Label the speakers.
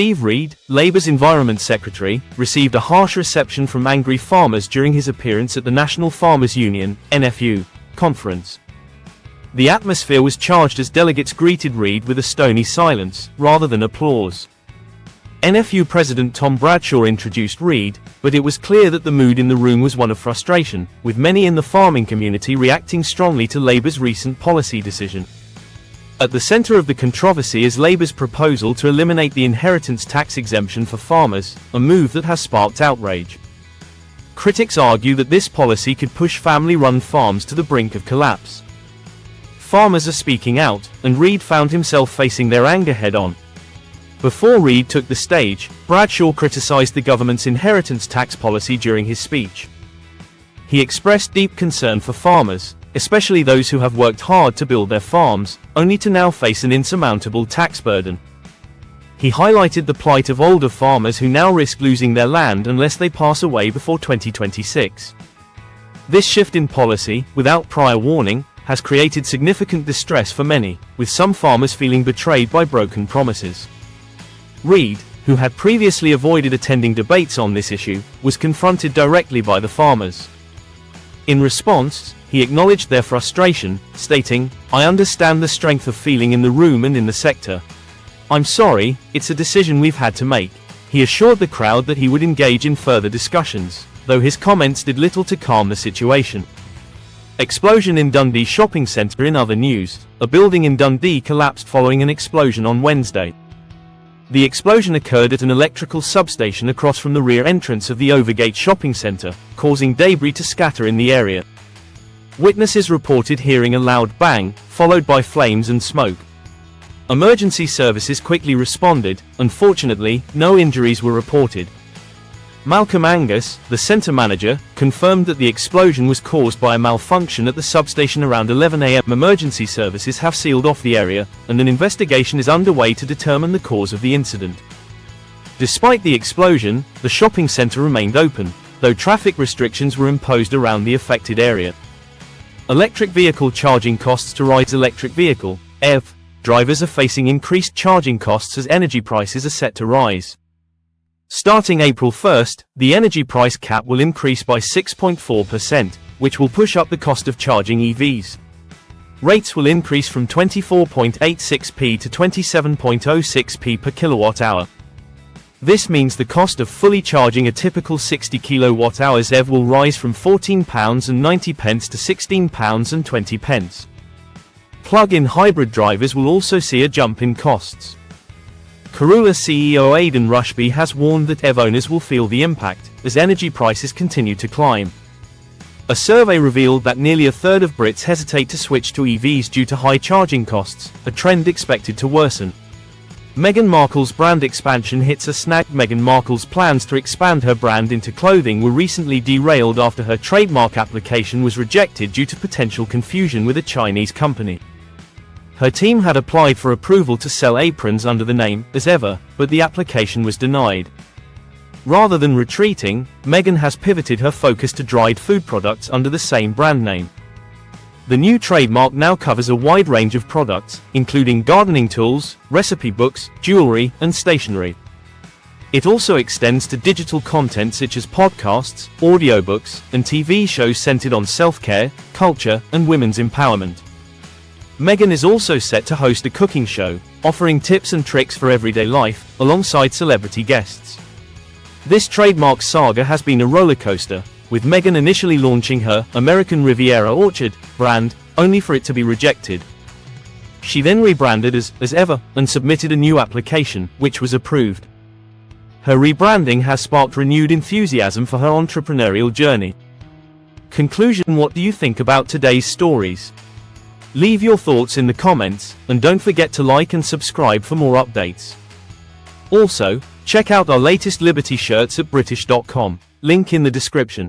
Speaker 1: Steve Reed, Labour's Environment Secretary, received a harsh reception from angry farmers during his appearance at the National Farmers Union (NFU) conference. The atmosphere was charged as delegates greeted Reed with a stony silence, rather than applause. NFU President Tom Bradshaw introduced Reed, but it was clear that the mood in the room was one of frustration, with many in the farming community reacting strongly to Labour's recent policy decision. At the centre of the controversy is Labour's proposal to eliminate the inheritance tax exemption for farmers, a move that has sparked outrage. Critics argue that this policy could push family-run farms to the brink of collapse. Farmers are speaking out, and Reed found himself facing their anger head-on. Before Reed took the stage, Bradshaw criticised the government's inheritance tax policy during his speech. He expressed deep concern for farmers, especially those who have worked hard to build their farms, only to now face an insurmountable tax burden. He highlighted the plight of older farmers who now risk losing their land unless they pass away before 2026. This shift in policy, without prior warning, has created significant distress for many, with some farmers feeling betrayed by broken promises. Reed, who had previously avoided attending debates on this issue, was confronted directly by the farmers. In response, he acknowledged their frustration, stating, "I understand the strength of feeling in the room and in the sector. I'm sorry, it's a decision we've had to make." He assured the crowd that he would engage in further discussions, though his comments did little to calm the situation. Explosion in Dundee shopping centre. In other news, a building in Dundee collapsed following an explosion on Wednesday. The explosion occurred at an electrical substation across from the rear entrance of the Overgate shopping centre, causing debris to scatter in the area. Witnesses reported hearing a loud bang, followed by flames and smoke. Emergency services quickly responded. Unfortunately, no injuries were reported. Malcolm Angus, the centre manager, confirmed that the explosion was caused by a malfunction at the substation around 11 a.m. Emergency services have sealed off the area, and an investigation is underway to determine the cause of the incident. Despite the explosion, the shopping centre remained open, though traffic restrictions were imposed around the affected area. Electric vehicle charging costs to rise. Electric vehicle (EV) drivers are facing increased charging costs as energy prices are set to rise. Starting April 1st, the energy price cap will increase by 6.4%, which will push up the cost of charging EVs. Rates will increase from 24.86p to 27.06p per kilowatt-hour. This means the cost of fully charging a typical 60 kWh EV will rise from £14.90 to £16.20. Plug-in hybrid drivers will also see a jump in costs. Karula CEO Aidan Rushby has warned that EV owners will feel the impact, as energy prices continue to climb. A survey revealed that nearly a third of Brits hesitate to switch to EVs due to high charging costs, a trend expected to worsen. Meghan Markle's brand expansion hits a snag. Meghan Markle's plans to expand her brand into clothing were recently derailed after her trademark application was rejected due to potential confusion with a Chinese company. Her team had applied for approval to sell aprons under the name As Ever, but the application was denied. Rather than retreating, Meghan has pivoted her focus to dried food products under the same brand name. The new trademark now covers a wide range of products, including gardening tools, recipe books, jewelry, and stationery. It also extends to digital content such as podcasts, audiobooks, and TV shows centered on self-care, culture, and women's empowerment. Meghan is also set to host a cooking show, offering tips and tricks for everyday life, alongside celebrity guests. This trademark saga has been a rollercoaster, with Meghan initially launching her American Riviera Orchard brand, only for it to be rejected. She then rebranded as Ever, and submitted a new application, which was approved. Her rebranding has sparked renewed enthusiasm for her entrepreneurial journey. Conclusion: what do you think about today's stories? Leave your thoughts in the comments, and don't forget to like and subscribe for more updates. Also, check out our latest Liberty shirts at British.com, link in the description.